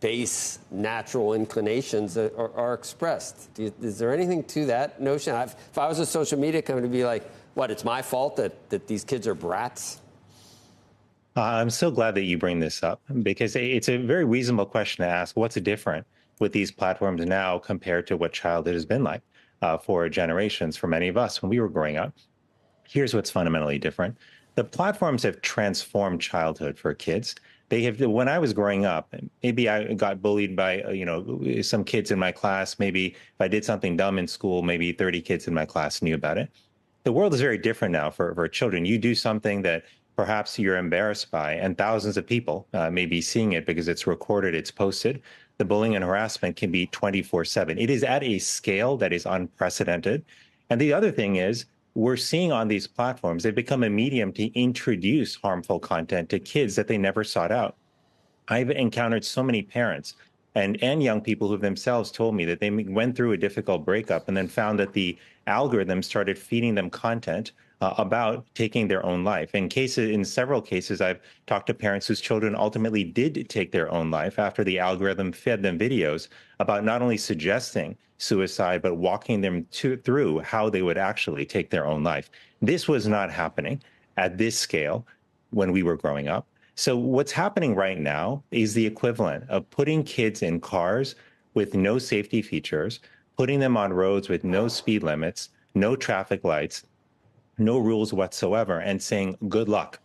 base natural inclinations that are expressed. Is there anything to that notion? If I was a social media company, to be like, what, it's my fault that these kids are brats? I'm so glad that you bring this up because it's a very reasonable question to ask. What's different with these platforms now compared to what childhood has been like for generations, for many of us when we were growing up? Here's what's fundamentally different. The platforms have transformed childhood for kids. They have, when I was growing up, maybe I got bullied by, some kids in my class. Maybe if I did something dumb in school, maybe 30 kids in my class knew about it. The world is very different now for children. You do something that perhaps you're embarrassed by, and thousands of people may be seeing it because it's recorded, it's posted. The bullying and harassment can be 24/7. It is at a scale that is unprecedented. And the other thing is, we're seeing on these platforms, they've become a medium to introduce harmful content to kids that they never sought out. I've encountered so many parents and young people who themselves told me that they went through a difficult breakup and then found that the algorithm started feeding them content about taking their own life. In several cases, I've talked to parents whose children ultimately did take their own life after the algorithm fed them videos about not only suggesting suicide, but walking them through how they would actually take their own life. This was not happening at this scale when we were growing up. So what's happening right now is the equivalent of putting kids in cars with no safety features, putting them on roads with no speed limits, no traffic lights, no rules whatsoever, and saying, good luck.